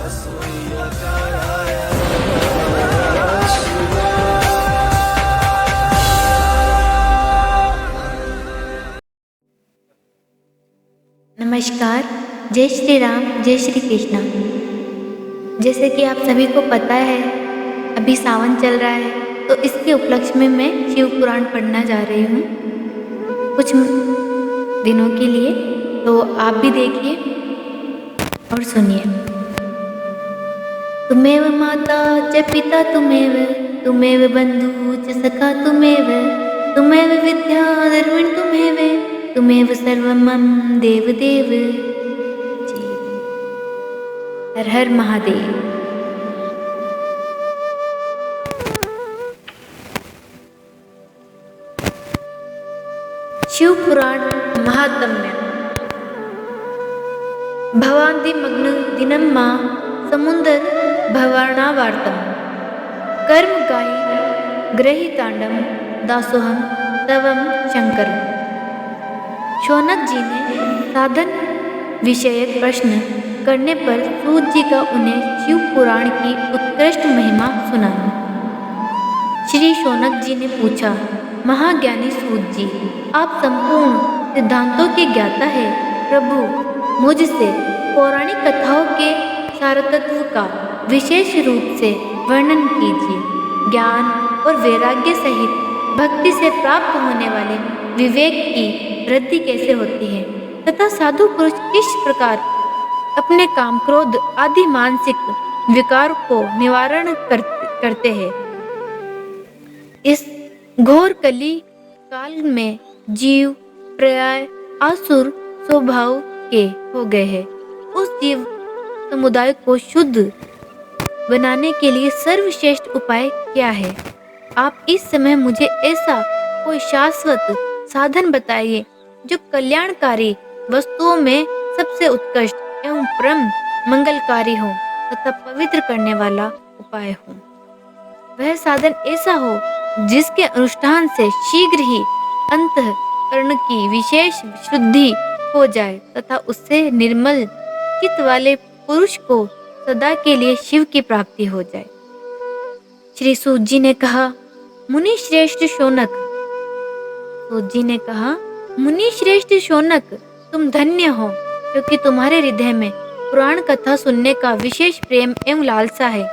नमस्कार। जय श्री राम, जय श्री कृष्णा। जैसे कि आप सभी को पता है, अभी सावन चल रहा है, तो इसके उपलक्ष्य में मैं शिव पुराण पढ़ना जा रही हूँ कुछ दिनों के लिए। तो आप भी देखिए और सुनिए। तुमेव माता च पिता तुमेव, तुमेव बंधु च सखा तुमेव, तुमेव विद्या धर्मिण तुमेव, तुमेव सर्वं मम देव देव। हर हर महादेव। शिव पुराण महात्म्य। भवान्दिमग्न दिनं मा समुन्दर भवार्णावार्तम् कर्मगायि ग्रहीतांडम दासोहम तवम शंकर। शौनक जी ने साधन विषयक प्रश्न करने पर सूत जी का उन्हें शिव पुराण की उत्कृष्ट महिमा सुनाई। श्री शौनक जी ने पूछा, महाज्ञानी सूत जी, आप संपूर्ण सिद्धांतों के ज्ञाता है। प्रभु, मुझसे पौराणिक कथाओं के सारतत्व का विशेष रूप से वर्णन कीजिए। ज्ञान और वैराग्य सहित भक्ति से प्राप्त होने वाले विवेक की वृद्धि कैसे होती है तथा साधु पुरुष किस प्रकार अपने काम क्रोध आदि मानसिक विकार को निवारण करते हैं। इस घोर कली काल में जीव प्राय आसुर स्वभाव के हो गए हैं। उस जीव समुदाय को शुद्ध बनाने के लिए सर्वश्रेष्ठ उपाय क्या है? आप इस समय मुझे ऐसा कोई शाश्वत साधन बताइए जो कल्याणकारी वस्तुओं में सबसे उत्कृष्ट एवं परम मंगलकारी हो तथा पवित्र करने वाला उपाय हो। वह साधन ऐसा हो जिसके अनुष्ठान से शीघ्र ही अंतःकरण की विशेष शुद्धि हो जाए तथा उससे निर्मल चित्त वाले पुरुष को सदा के लिए शिव की प्राप्ति हो जाए। श्री सूत जी ने कहा, मुनि श्रेष्ठ शौनक। सूत जी ने कहा, मुनि श्रेष्ठ शौनक, तुम धन्य हो क्योंकि तुम्हारे हृदय में पुराण कथा सुनने का विशेष प्रेम एवं लालसा है।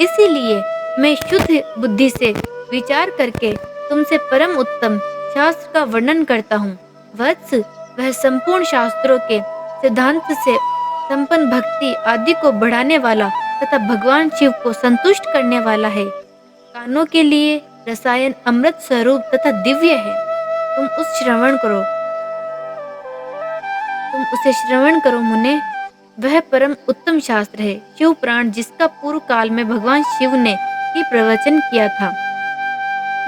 इसीलिए मैं शुद्ध बुद्धि से विचार करके तुमसे परम उत्तम शास्त्र का वर्णन करता हूँ। वत्स, वह संपूर्ण शास्त्रों के सिद्धांत से संपन्न भक्ति आदि को बढ़ाने वाला तथा भगवान शिव को संतुष्ट करने वाला है। कानों के लिए रसायन अमृत स्वरूप तथा दिव्य है। तुम उसे श्रवण करो मुने। वह परम उत्तम शास्त्र है शिव पुराण, जिसका पूर्व काल में भगवान शिव ने ही प्रवचन किया था।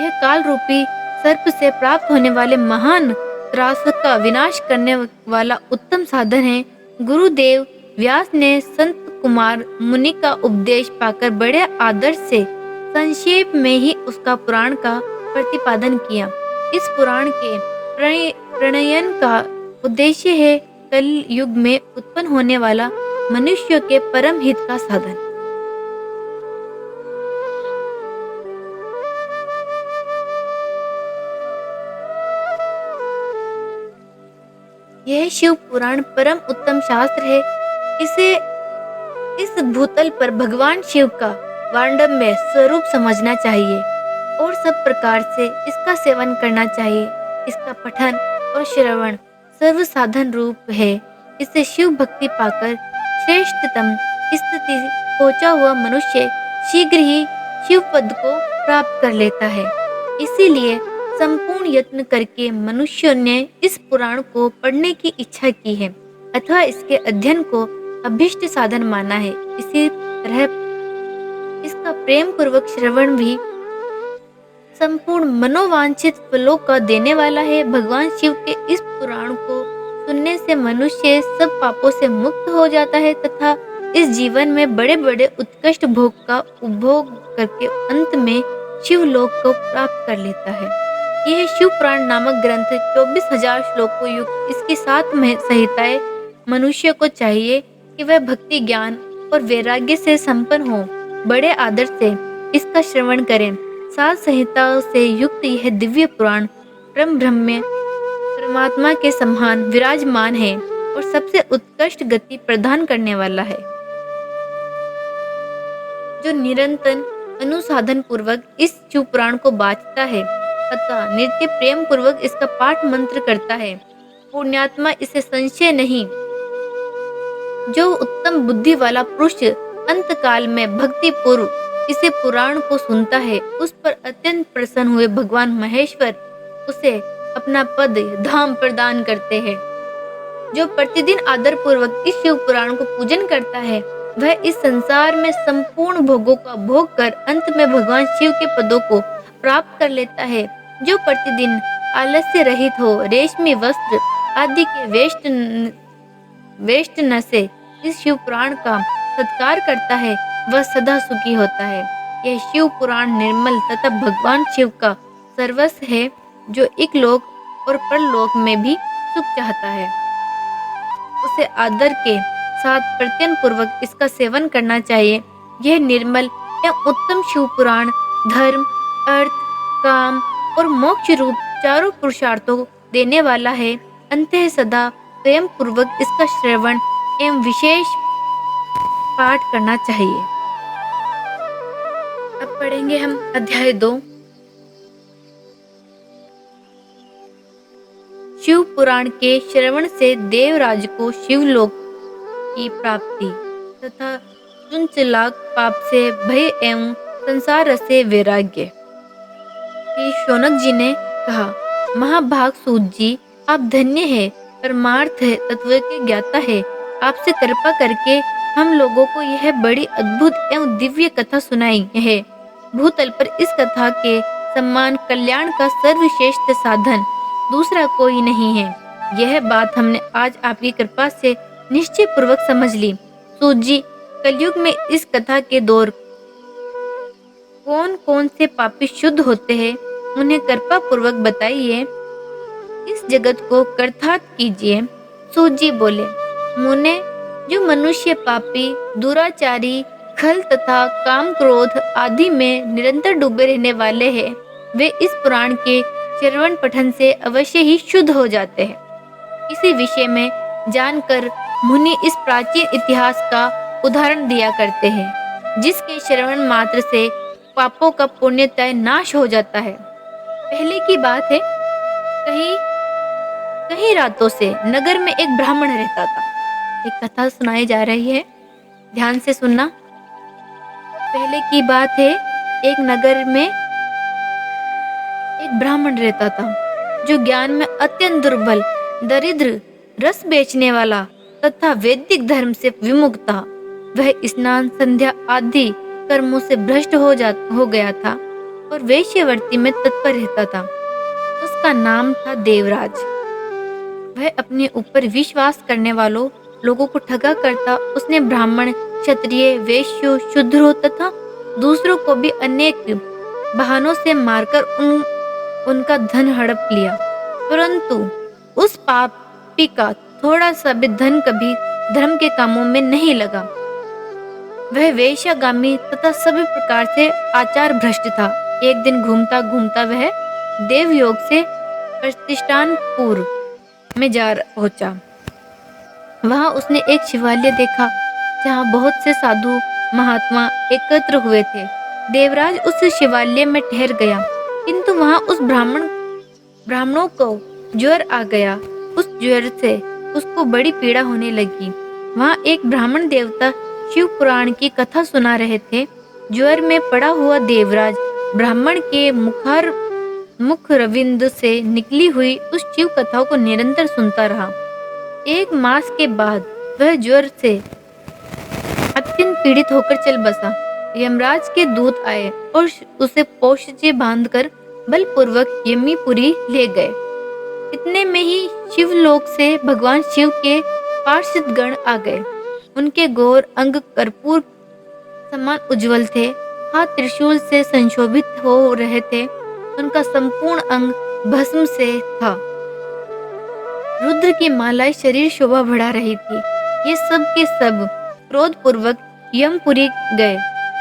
यह काल रूपी सर्प से प्राप्त होने वाले महान त्रास का विनाश करने वाला उत्तम साधन है। गुरुदेव व्यास ने संत कुमार मुनि का उपदेश पाकर बड़े आदर से संक्षेप में ही उसका पुराण का प्रतिपादन किया। इस पुराण के प्रणयन का उद्देश्य है कल युग में उत्पन्न होने वाला मनुष्य के परम हित का साधन। यह शिव पुराण परम उत्तम शास्त्र है। इसे इस भूतल पर भगवान शिव का वांडम्य स्वरूप समझना चाहिए और सब प्रकार से इसका सेवन करना चाहिए। इसका पठन और श्रवण सर्व साधन रूप है। इससे शिव भक्ति पाकर श्रेष्ठतम स्थिति पहुंचा हुआ मनुष्य शीघ्र ही शिव पद को प्राप्त कर लेता है। इसीलिए संपूर्ण यत्न करके मनुष्यों ने इस पुराण को पढ़ने की इच्छा की है अथवा इसके अध्ययन को अभिष्ट साधन माना है। इसी तरह इसका प्रेम पूर्वक श्रवण भी संपूर्ण मनोवांछित फलों का देने वाला है। भगवान शिव के इस पुराण को सुनने से मनुष्य सब पापों से मुक्त हो जाता है तथा इस जीवन में बड़े बड़े उत्कृष्ट भोग का उपभोग करके अंत में शिवलोक को प्राप्त कर लेता है। यह शिव पुराण नामक ग्रंथ 24,000 श्लोकों युक्त इसकी 7 संहिताएं मनुष्य को चाहिए कि वह भक्ति ज्ञान और वैराग्य से संपन्न हो, बड़े आदर से इसका श्रवण करें। सात संहिताओं से युक्त यह दिव्य पुराण परम ब्रह्म परमात्मा के समान विराजमान है और सबसे उत्कृष्ट गति प्रदान करने वाला है। जो निरंतर अनुसाधन पूर्वक इस शिव पुराण को बाँचता है अतः नित्य प्रेम पूर्वक इसका पाठ मंत्र करता है, पुण्यात्मा इसे संशय नहीं। जो उत्तम बुद्धि वाला पुरुष अंत काल में भक्ति पूर्व इसे पुराण को सुनता है, उस पर अत्यंत प्रसन्न हुए भगवान महेश्वर उसे अपना पद धाम प्रदान करते हैं। जो प्रतिदिन आदर पूर्वक इस शिव पुराण को पूजन करता है, वह इस संसार में संपूर्ण भोगों का भोग कर अंत में भगवान शिव के पदों को प्राप्त कर लेता है। जो प्रतिदिन आलस्य रहित हो, रेशमी वस्त्र आदि के वेष्टन से इस शिव पुराण का सत्कार करता है, वह सदा सुखी होता है। यह शिव पुराण निर्मल तथा भगवान शिव का सर्वस्व है, जो इकलोक और परलोक में भी सुख चाहता है। उसे आदर के साथ प्रत्यन पूर्वक इसका सेवन करना चाहिए। यह निर्मल एवं उत्तम शिव पुराण धर्म, अर्थ, काम और मोक्ष रूप चारों पुरुषार्थों देने वाला है। अंततः सदा प्रेम पूर्वक इसका श्रवण एवं विशेष पाठ करना चाहिए। अब पढ़ेंगे हम अध्याय 2। शिव पुराण के श्रवण से देवराज को शिवलोक की प्राप्ति तथा चुंचलाक पाप से भय एवं संसार से वैराग्य। श्री शौनक जी ने कहा, महाभाग सूत जी, आप धन्य है, परमार्थ तत्व के ज्ञाता है। आपसे कृपा करके हम लोगों को यह बड़ी अद्भुत एवं दिव्य कथा सुनाई है। भूतल पर इस कथा के सम्मान कल्याण का सर्वश्रेष्ठ साधन दूसरा कोई नहीं है। यह बात हमने आज आपकी कृपा से निश्चय पूर्वक समझ ली। सूत जी, कलयुग में इस कथा के दौर कौन कौन से पापी शुद्ध होते हैं, उन्हें कृपा पूर्वक बताइए। इस जगत को कृतार्थ कीजिए। सूत जी बोले, मुने, जो मनुष्य पापी, दुराचारी, खल तथा काम क्रोध आदि में निरंतर डूबे रहने वाले हैं, वे इस पुराण के श्रवण पठन से अवश्य ही शुद्ध हो जाते हैं। इसी विषय में जानकर मुनि इस प्राचीन इतिहास का उदाहरण दिया करते हैं, जिसके श्रवण मात्र से पापों का पुण्यतः नाश हो जाता है। पहले की बात है, कहीं रातों से नगर में एक ब्राह्मण रहता था। एक कथा सुनाई जा रही है, ध्यान से सुनना। पहले की बात है, एक नगर में एक ब्राह्मण रहता था, जो ज्ञान में अत्यंत दुर्बल, दरिद्र, रस बेचने वाला तथा वैदिक धर्म से विमुख था। वह स्नान, संध्या आदि कर्मों से भ्रष्ट हो गया था और वेश्यावृत्ति में तत्पर रहता था। उसका नाम था देवराज। वह अपने ऊपर विश्वास करने वालों लोगों को ठगा करता। उसने ब्राह्मण, क्षत्रिय, वैश्यों, शूद्रों तथा दूसरों को भी अनेक बहानों से मारकर उनका धन हड़प लिया, परंतु उस पापी का थोड़ा सा भी धन कभी धर्म के कामों में नहीं लगा। वह वेश्यागामी तथा सभी प्रकार से आचार भ्रष्ट था। एक दिन घूमता घूमता वह देवयोग से प्रतिष्ठानपुर में जा पहुंचा। वहां उसने एक शिवालय देखा, जहां बहुत से साधु महात्मा एकत्र हुए थे। देवराज उस शिवालय में ठहर गया, किंतु वहां उस ब्राह्मणों को ज्वर आ गया। उस ज्वर से उसको बड़ी पीड़ा होने लगी। वहां एक ब्राह्मण देवता शिव पुराण की कथा सुना रहे थे। ज्वर में पड़ा हुआ देवराज ब्राह्मण के मुख रविंद से निकली हुई उस शिव कथा को निरंतर सुनता रहा। एक मास के बाद वह ज्वर से अत्यंत पीड़ित होकर चल बसा। यमराज के दूत आए और उसे पोशजे बांधकर बलपूर्वक यमीपुरी ले गए। इतने में ही शिवलोक से भगवान शिव के पार्षद गण आ गए। उनके गौर अंग कर्पूर समान उज्जवल थे, हाथ त्रिशूल से संशोभित हो रहे थे। उनका संपूर्ण अंग भस्म से था। रुद्र की मालाएं शरीर शोभा बढ़ा रही थी। ये सब के सब क्रोध पूर्वक यमपुरी गए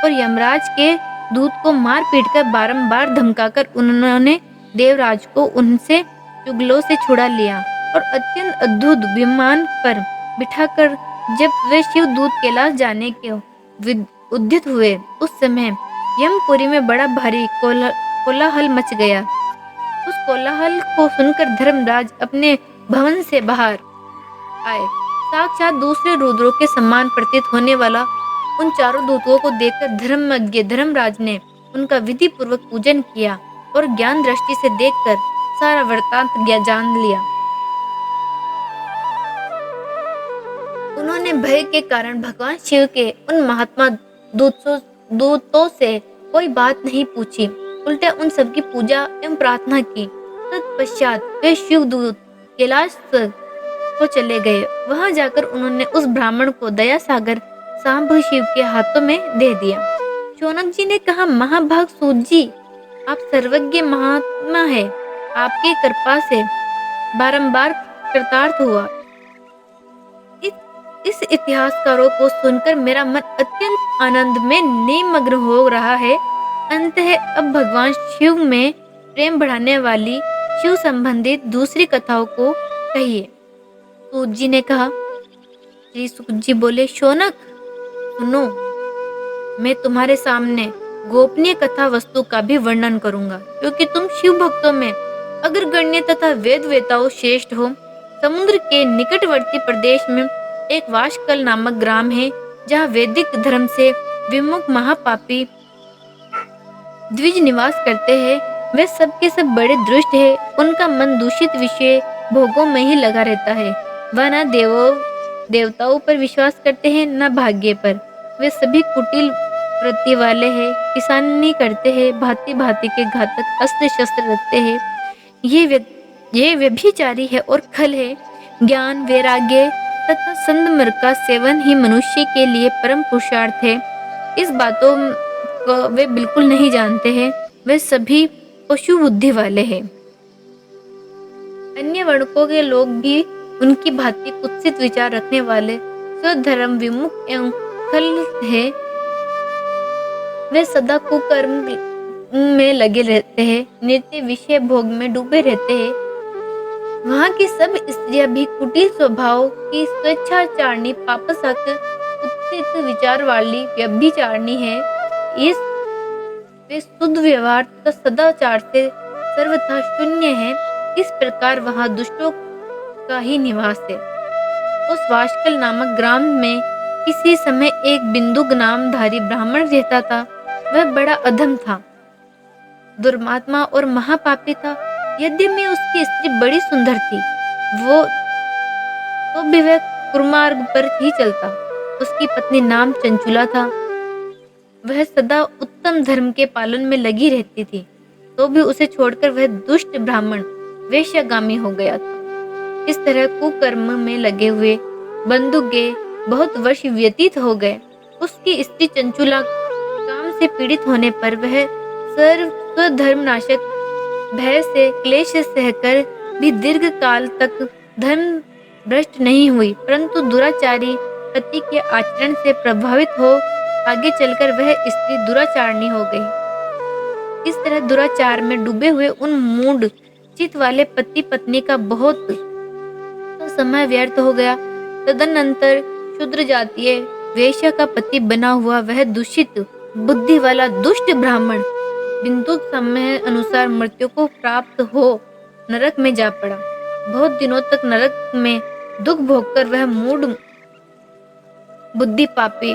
और यमराज के दूत को मार पीट कर बारंबार धमकाकर उन्होंने देवराज को उनसे चुगलों से छुड़ा लिया और अत्यंत अद्भुत विमान पर बिठाकर जब वे शिवदूत कैलाश जाने के उद्यत हुए, उस समय यमपुरी में बड़ा भारी कोलाहल मच गया। उस कोलाहल को सुनकर धर्मराज अपने भवन से बाहर आए। साक्षात दूसरे रुद्रों के समान प्रतीत होने वाला उन चारों दूतों को देखकर धर्मज्ञ धर्मराज ने उनका विधि पूर्वक पूजन किया और ज्ञान दृष्टि से देखकर सारा वृत्तांत जान लिया। उन्होंने भय के कारण भगवान शिव के उन महात्मा दूतों से कोई बात नहीं पूछी, उल्टे उन सबकी पूजा एवं प्रार्थना की। तत्पश्चात वे शिवदूत कैलाश को चले गए। वहां जाकर उन्होंने उस ब्राह्मण को दया सागर सांब शिव के हाथों में दे दिया। शौनक जी ने कहा, महाभाग सूत जी, आप सर्वज्ञ महात्मा है, आपकी कृपा से बारंबार कृतार्थ हुआ। इस इतिहासकारों को सुनकर मेरा मन अत्यंत आनंद में निमग्न हो रहा है। अंततः अब भगवान शिव में प्रेम बढ़ाने वाली शिव संबंधित दूसरी कथाओं को कहिए। सूत जी ने कहा। श्री सूत जी बोले, शौनक सुनो, मैं तुम्हारे सामने गोपनीय कथा वस्तु का भी वर्णन करूंगा, क्योंकि तुम शिव भक्तों में अग्रगण्य तथा वेद वेताओं श्रेष्ठ हो। समुद्र के निकटवर्ती प्रदेश में एक वाशकल नामक ग्राम है, जहाँ वैदिक धर्म से विमुख महापापी द्विज निवास करते हैं। वे सब के सब बड़े दुष्ट है। उनका मन दूषित विषय भोगों में ही लगा रहता है। वह न देवताओं पर विश्वास करते हैं, न भाग्य पर। वे सभी कुटिल वृत्ति वाले हैं, किसानी करते हैं, भांति भांति के घातक अस्त्र शस्त्र रखते हैं। ये व्यभिचारी है और खल है। ज्ञान, वैराग्य तथा संदर्भ का सेवन ही मनुष्य के लिए परम पुरुषार्थ है। इस बातों को वे बिल्कुल नहीं जानते हैं। वे सभी पशु बुद्धि वाले हैं। अन्य वर्णों के लोग भी उनकी भांति कुत्सित विचार रखने वाले स्वधर्म विमुख एवं खल है। वे सदा कुकर्म में लगे रहते हैं, नित्य विषय भोग में डूबे रहते हैं। वहाँ की सब स्त्रियां भी कुटिल स्वभाव की स्वेच्छाचारणी, पापसक, कुत्सित विचार वाली व्यभिचारिणी है। वे शुद्ध व्यवहार तथा सदाचार से सर्वथा शून्य है। इस प्रकार वहाँ दुष्टों का ही निवास है। उस वाशकल नामक ग्राम में किसी समय एक बिंदुक नामधारी ब्राह्मण रहता था। वह बड़ा अधम था, दुर्मात्मा और महापापी था। यद्यपि उसकी स्त्री बड़ी सुंदर थी, वो तो भी वह कुमार्ग पर ही चलता। उसकी पत्नी नाम चंचुला था। वह सदा उत्तम धर्म के पालन में लगी रहती थी, तो भी उसे छोड़कर वह दुष्ट ब्राह्मण वेश्यागामी हो गया था। इस तरह कुकर्म में लगे हुए बंधु के बहुत वर्ष व्यतीत हो गए। उसकी स्त्री चंचुला काम से पीड़ित होने पर वह स्वधर्मनाशक भय से क्लेश सहकर भी दीर्घ काल तक धर्म भ्रष्ट नहीं हुई, परंतु दुराचारी पति के आचरण से प्रभावित हो आगे चलकर वह स्त्री दुराचारणी हो गई। इस तरह दुराचार में डूबे हुए उन मूढ़ चित वाले पति पत्नी का बहुत समय व्यर्थ हो गया। तदनंतर शूद्र जातीय वेश्या का पति बना हुआ वह दूषित बुद्धि वाला दुष्ट ब्राह्मण बिंदु समय अनुसार मृत्यु को प्राप्त हो नरक में जा पड़ा। बहुत दिनों तक नरक में दुख भोगकर वह मूढ़ बुद्धि पापी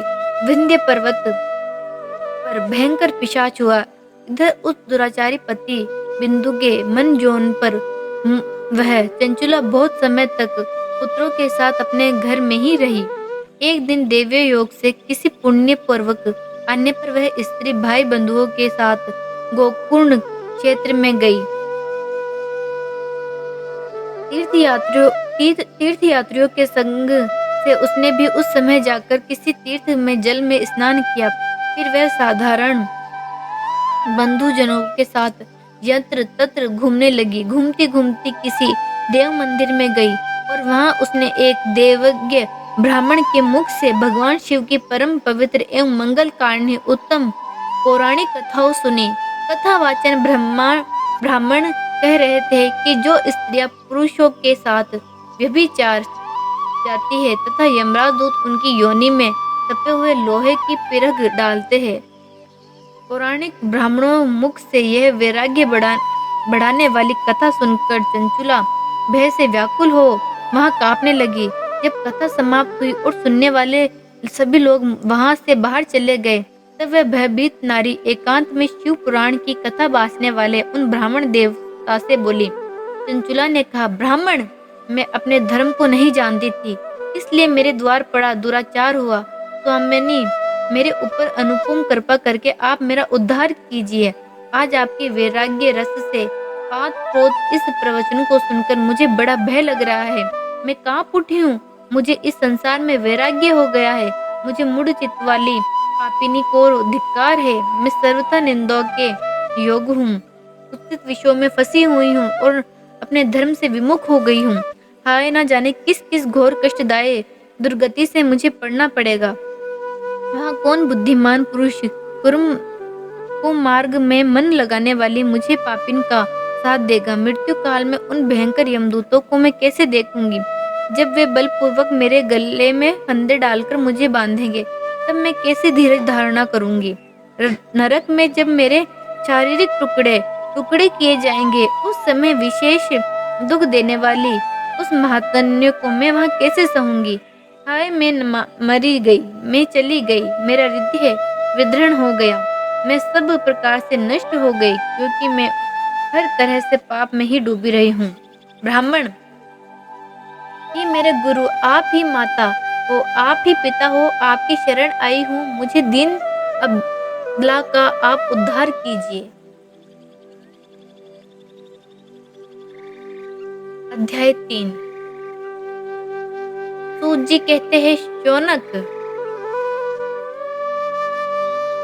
विंध्य पर्वत पर भयंकर पिशाच हुआ। इधर उस दुराचारी पति बिंदु के मन जोन पर वह चंचुला बहुत समय तक पुत्रों के साथ अपने घर में ही रही। एक दिन देव्य योग से किसी पुण्य पूर्वक आने पर वह स्त्री भाई बंधुओं के साथ गोकुर्ण क्षेत्र में गई। तीर्थयात्रियों के संग से उसने भी उस समय जाकर किसी तीर्थ में जल में स्नान किया। फिर वह साधारण बंधुजनों के साथ यत्र तत्र घूमने लगी। घूमती घूमती किसी देव मंदिर में गई और वहां उसने एक देवज्ञ ब्राह्मण के मुख से भगवान शिव की परम पवित्र एवं मंगल कारिणी उत्तम पौराणिक कथाओं सुनी। कथावाचन ब्राह्मण कह रहे थे कि जो स्त्रियां पुरुषों के साथ व्यभिचार जाती है तथा यमराज दूत उनकी योनि में तपे हुए लोहे की पिरघ डालते हैं। पौराणिक ब्राह्मणों मुख से यह वैराग्य बढ़ाने वाली कथा सुनकर चंचुला भय से व्याकुल हो वहां कांपने लगी। जब कथा समाप्त हुई और सुनने वाले सभी लोग वहां से बाहर चले गए तब वह भयभीत नारी एकांत में शिव पुराण की कथा बांसने वाले उन ब्राह्मण देवता से बोली। चंचुला ने कहा, ब्राह्मण, मैं अपने धर्म को नहीं जानती थी, इसलिए मेरे द्वार पड़ा दुराचार हुआ। स्वामिनी, मेरे ऊपर अनुपम कृपा करके आप मेरा उद्धार कीजिए। आज आपके वैराग्य रस से पात इस प्रवचन को सुनकर मुझे बड़ा भय लग रहा है। मैं कांप उठी हूँ। मुझे इस संसार में वैराग्य हो गया है। मुझे मूढ़ चित्त वाली पापिनी को धिक्कार है। मैं सर्वथा निंदा के योग हूँ, कुत्सित विषयों में फंसी हुई हूँ और अपने धर्म से विमुख हो गई हूँ। हाय, ना जाने किस किस घोर कष्टदायक दुर्गति से मुझे पड़ना पड़ेगा। वहाँ कौन बुद्धिमान पुरुष कुमार्ग में मन लगाने वाली मुझे पापिन का साथ देगा। मृत्यु काल में उन भयंकर यमदूतों को मैं कैसे देखूंगी। जब वे बलपूर्वक मेरे गले में फंदे डालकर मुझे बांधेंगे तब मैं कैसे धीरज धारणा करूंगी। नरक में जब मेरे शारीरिक टुकड़े टुकड़े किए जाएंगे उस समय विशेष दुख देने वाली उस महाकन्या को मैं वहाँ कैसे सहूंगी। हाय, मैं मरी गई, मैं चली गई, मेरा हृदय विदृढ़ हो गया, मैं सब प्रकार से नष्ट हो गई, क्योंकि मैं हर तरह से पाप में ही डूबी रही हूँ। ब्राह्मण, ही मेरे गुरु, आप ही माता हो, आप ही पिता हो, आपकी शरण आई हूँ। मुझे दीन अबला का आप उद्धार कीजिए। अध्याय 3। सूत जी कहते हैं, शौनक,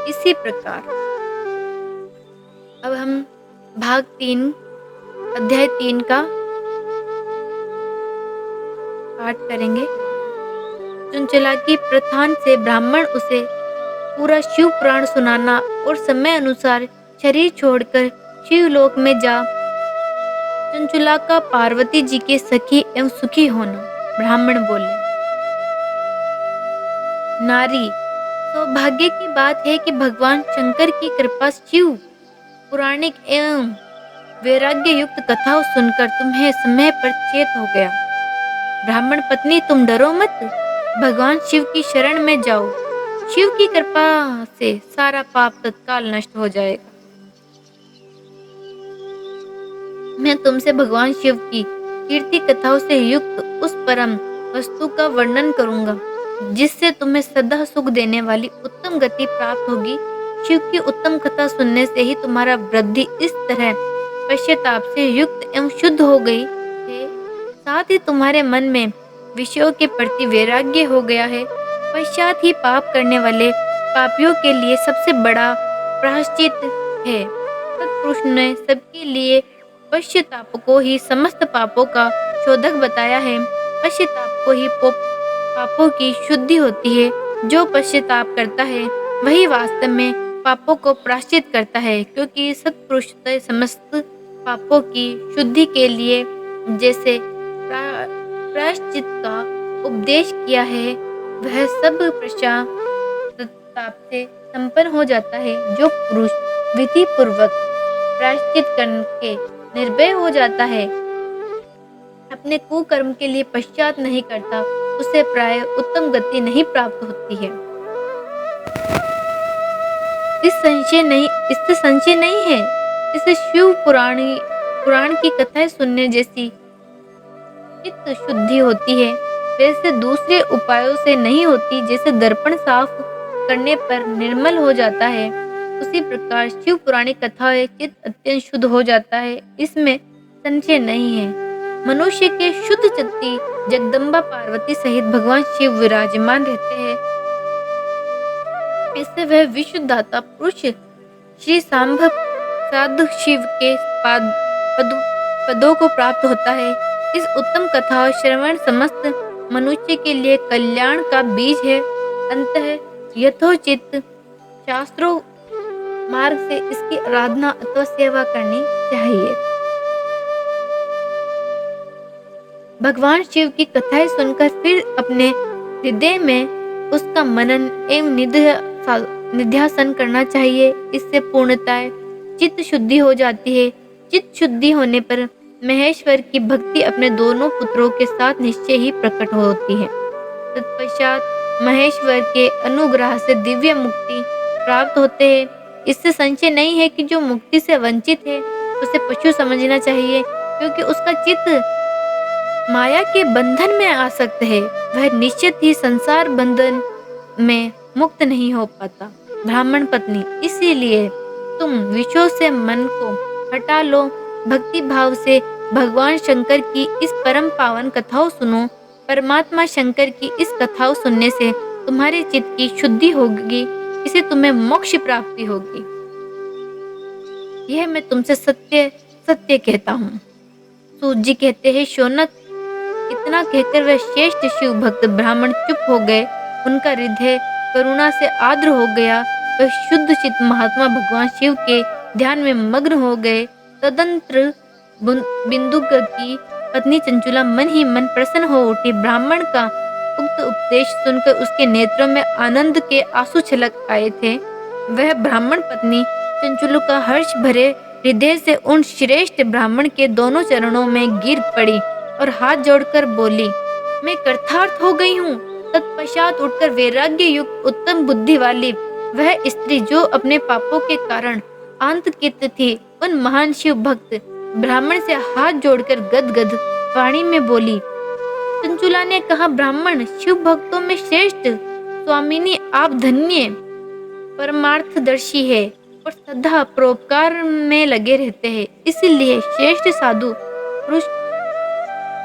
इसी प्रकार अब हम भाग 3 अध्याय 3 का पाठ करेंगे। चंचला की प्रधान से ब्राह्मण उसे पूरा शिव पुराण सुनाना और समय अनुसार शरीर छोड़कर शिवलोक में जा चंचला का पार्वती जी के सखी एवं सुखी होना। ब्राह्मण बोले, नारी, सौभाग्य की बात है कि भगवान शंकर की कृपा शिव पुराणिक एवं वैराग्य युक्त कथाओं सुनकर तुम्हें समय पर चेत हो गया। ब्राह्मण पत्नी, तुम डरो मत, भगवान शिव की शरण में जाओ। शिव की कृपा से सारा पाप तत्काल नष्ट हो जाएगा। मैं तुमसे भगवान शिव की कीर्ति कथाओं से युक्त उस परम वस्तु का वर्णन करूंगा जिससे तुम्हें सदा सुख देने वाली उत्तम गति प्राप्त होगी। शिव की उत्तम कथा सुनने से ही तुम्हारा वृद्धि इस तरह पश्चाताप से युक्त एवं शुद्ध हो गई है, साथ ही तुम्हारे मन में विषयों के प्रति वैराग्य हो गया है। पश्चात ही पाप करने वाले पापियों के लिए सबसे बड़ा प्रायश्चित है। सत्पुरुष ने सबके लिए पश्चाताप को ही समस्त पापों का शोधक बताया है। पश्चाताप को ही पापों की शुद्धि होती है। जो पश्चाताप करता है वही वास्तव में पापों को प्रायश्चित करता है, क्योंकि सत्पुरुष समस्त पापों की शुद्धि के लिए जैसे प्रायश्चित का उपदेश किया है वह सब पश्चाताप से संपन्न हो जाता है। जो पुरुष विधि पूर्वक प्रायश्चित करके निर्भय हो जाता है, अपने कुकर्म के लिए पश्चात नहीं करता, उसे प्राय उत्तम गति नहीं प्राप्त होती है। इससे संशय नहीं है। इससे शिव पुराण की कथाएं सुनने जैसी चित्त शुद्धि होती है, वैसे दूसरे उपायों से नहीं होती। जैसे दर्पण साफ करने पर निर्मल हो जाता है, उसी प्रकार शिव पुराणी कथाएं चित्त अत्यंत शुद्ध हो जाता है, इसमें संशय नहीं है। मनुष्य के शुद्ध चित्ती जगदम्बा पार्वती सहित भगवान शिव विराजमान रहते हैं। इससे वह विशुद्धाता पुरुष श्री सांब साधु शिव के पदों को प्राप्त होता है। इस उत्तम कथा श्रवण समस्त मनुष्य के लिए कल्याण का बीज है। अतः यथोचित शास्त्रों मार्ग से इसकी आराधना अथवा सेवा करनी चाहिए। भगवान शिव की कथाएं सुनकर फिर अपने हृदय में उसका मनन एवं निध्यासन करना चाहिए। इससे पूर्णतः चित्त शुद्धि हो जाती है। चित्त शुद्धि होने पर महेश्वर की भक्ति अपने दोनों पुत्रों के साथ निश्चय ही प्रकट होती है। तत्पश्चात महेश्वर के अनुग्रह से दिव्य मुक्ति प्राप्त होते हैं। इससे संशय नहीं है कि जो मुक्ति से वंचित है उसे पशु समझना चाहिए, क्योंकि उसका चित्त माया के बंधन में आसक्त है। वह निश्चित ही संसार बंधन में मुक्त नहीं हो पाता। ब्राह्मण पत्नी, इसीलिए तुम विषयों से मन को हटा लो, भक्ति भाव से भगवान शंकर की इस परम पावन कथाओं सुनो। परमात्मा शंकर की इस कथाओं सुनने से तुम्हारे चित्त की शुद्धि होगी, इससे तुम्हें मोक्ष प्राप्ति होगी। यह मैं तुमसे सत्य सत्य कहता हूँ। सूत जी कहते हैं, शौनक, इतना कहकर वह श्रेष्ठ शिव भक्त ब्राह्मण चुप हो गए। उनका हृदय करुणा से आर्द्र हो गया। वह शुद्ध चित्त महात्मा भगवान शिव के ध्यान में मग्न हो गए। तदंतर बिंदुक की पत्नी चंचुला मन ही मन प्रसन्न हो उठी। ब्राह्मण का उक्त उपदेश सुनकर उसके नेत्रों में आनंद के आंसू छलक आए थे। वह ब्राह्मण पत्नी चंचुला का हर्ष भरे हृदय से उन श्रेष्ठ ब्राह्मण के दोनों चरणों में गिर पड़ी और हाथ जोड़कर बोली, मैं कृतार्थ हो गई हूँ। तत्पश्चात उठकर वैराग्य युक्त उत्तम बुद्धि वाली वह स्त्री जो अपने पापों के कारण आंतकित थी, उन महान शिव भक्त ब्राह्मण से हाथ जोड़कर गदगद वाणी में बोली। चंचुला ने कहा, ब्राह्मण शिव भक्तों में श्रेष्ठ स्वामिनी, आप धन्य परमार्थदर्शी है और सदा परोपकार में लगे रहते हैं। इसलिए श्रेष्ठ साधु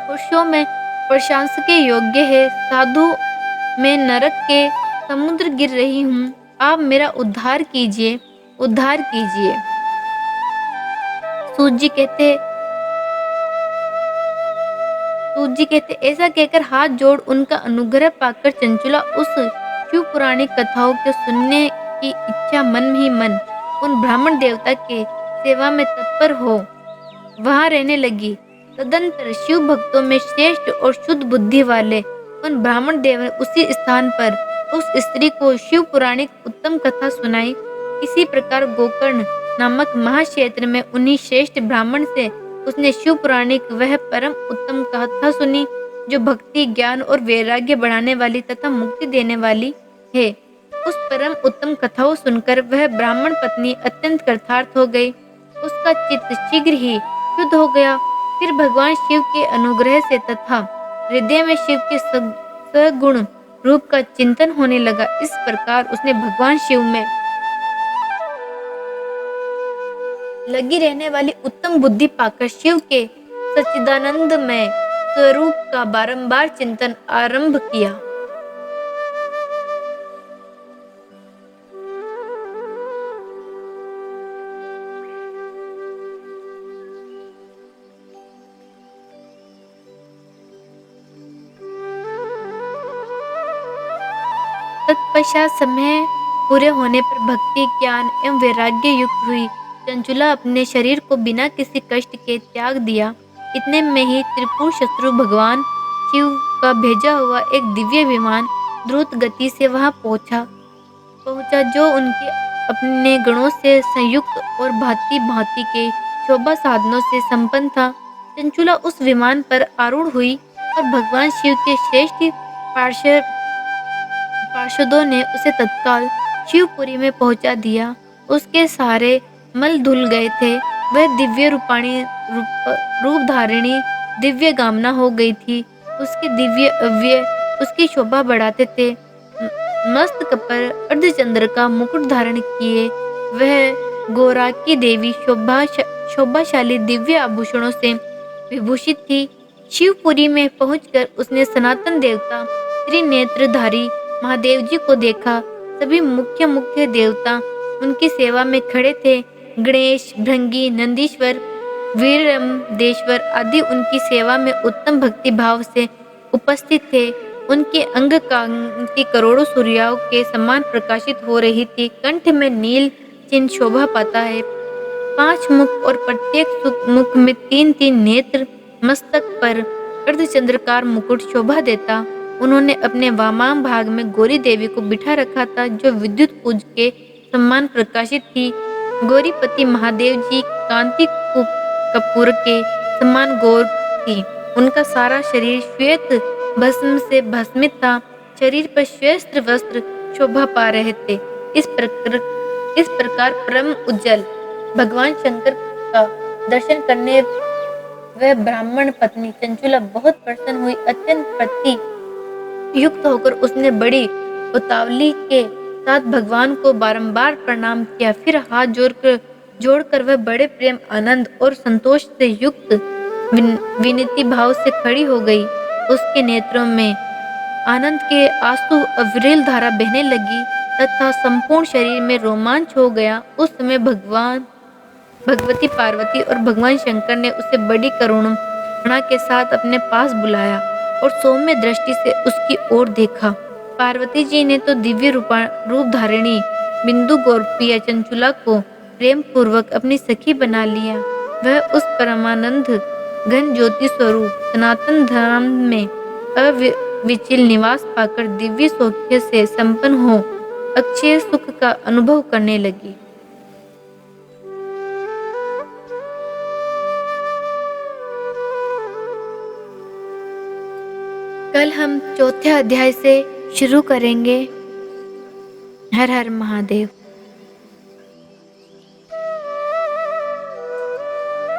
पुरुषों में प्रशंसा के योग्य है। साधु मैं नरक के समुद्र गिर रही हूँ, आप मेरा उद्धार कीजिए, उद्धार कीजिए। सूत जी कहते ऐसा कहकर हाथ जोड़ उनका अनुग्रह पाकर चंचुला उस शिव पुराणी कथाओं को सुनने की इच्छा मन ही मन उन ब्राह्मण देवता के सेवा में तत्पर हो वहां रहने लगी। तदंतर शिव भक्तों में श्रेष्ठ और शुद्ध बुद्धि वाले उन ब्राह्मण देव ने उसी स्थान पर उस स्त्री को शिव पुराणिक उत्तम कथा सुनाई। इसी प्रकार गोकर्ण नामक महाक्षेत्र में उन्हीं श्रेष्ठ ब्राह्मण से उसने शिव पुराणिक वह परम उत्तम कथा सुनी, जो भक्ति, ज्ञान और वैराग्य बढ़ाने वाली तथा मुक्ति देने वाली है। उस परम उत्तम कथाओं सुनकर वह ब्राह्मण पत्नी अत्यंत कृतार्थ हो गई। उसका चित्त शीघ्र ही शुद्ध हो गया। फिर भगवान शिव के अनुग्रह से तथा हृदय में शिव के सगुण रूप का चिंतन होने लगा। इस प्रकार उसने भगवान शिव में लगी रहने वाली उत्तम बुद्धि पाकर शिव के सच्चिदानंदमय स्वरूप का बारंबार चिंतन आरंभ किया। तत्पश्चात समय पूरे होने पर भक्ति, ज्ञान एवं वैराग्य युक्त हुई चंचुला अपने शरीर को बिना किसी कष्ट के त्याग दिया। इतने में ही त्रिपुर शत्रु भगवान शिव का भेजा हुआ एक दिव्य विमान द्रुत गति से वहां पहुंचा जो उनके अपने गणों से संयुक्त और भांति भांति के शोभा साधनों से संपन्न था। चंचुला उस विमान पर आरूढ़ हुई और भगवान शिव के श्रेष्ठ पार्षदों ने उसे तत्काल शिवपुरी में पहुंचा दिया। उसके सारे मल धुल गए थे। वह दिव्य रूप धारिणी दिव्य गामना हो गई थी। उसके दिव्य अव्यय उसकी शोभा बढ़ाते थे। मस्तक पर अर्धचंद्र का मुकुट धारण किए वह गौरा की देवी शोभाशाली दिव्य आभूषणों से विभूषित थी। शिवपुरी में पहुंचकर उसने सनातन देवता त्रिनेत्रधारी महादेव जी को देखा। सभी मुख्य देवता उनकी सेवा में खड़े थे। गणेश, भृंगी, नंदीश्वर, वीरदेश्वर आदि उनकी सेवा में उत्तम भक्ति भाव से उपस्थित थे। उनके अंग कांति करोड़ों सूर्यों के समान प्रकाशित हो रही थी। कंठ में नील चिन्ह शोभा पाता है। 5 मुख और प्रत्येक मुख में 3-3 नेत्र, मस्तक पर अर्धचंद्राकार मुकुट शोभा देता। उन्होंने अपने वामाम भाग में गौरी देवी को बिठा रखा था, जो विद्युत पुंज के समान प्रकाशित थी। गौरीपति महादेव जी कांति कपूर के समान गौर थी। उनका सारा शरीर श्वेत भस्म से भस्मित था। शरीर पर श्वेत वस्त्र शोभा पा रहे थे। इस प्रकार परम उज्जवल भगवान शंकर का दर्शन करने वह ब्राह्मण पत्नी चंचुला बहुत प्रसन्न हुई। अत्यंत प्रति युक्त होकर उसने बड़ी उतावली के साथ भगवान को बारंबार प्रणाम किया। फिर हाथ जोड़कर वह बड़े प्रेम, आनंद और संतोष से युक्त विनती भाव से खड़ी हो गई। उसके नेत्रों में आनंद के आंसू अविरल धारा बहने लगी तथा संपूर्ण शरीर में रोमांच हो गया। उस समय भगवती पार्वती और भगवान शंकर ने उसे बड़ी करुणा के साथ अपने पास बुलाया और सौम्य दृष्टि से उसकी ओर देखा। पार्वती जी ने तो दिव्य रूप धारिणी बिंदु गौरप्रिया चंचुला को प्रेम पूर्वक अपनी सखी बना लिया। वह उस परमानंद घन ज्योति स्वरूप सनातन धाम में अविचल निवास पाकर दिव्य सौख्य से संपन्न हो अक्षय सुख का अनुभव करने लगी। कल हम चौथे अध्याय से शुरू करेंगे। हर हर महादेव।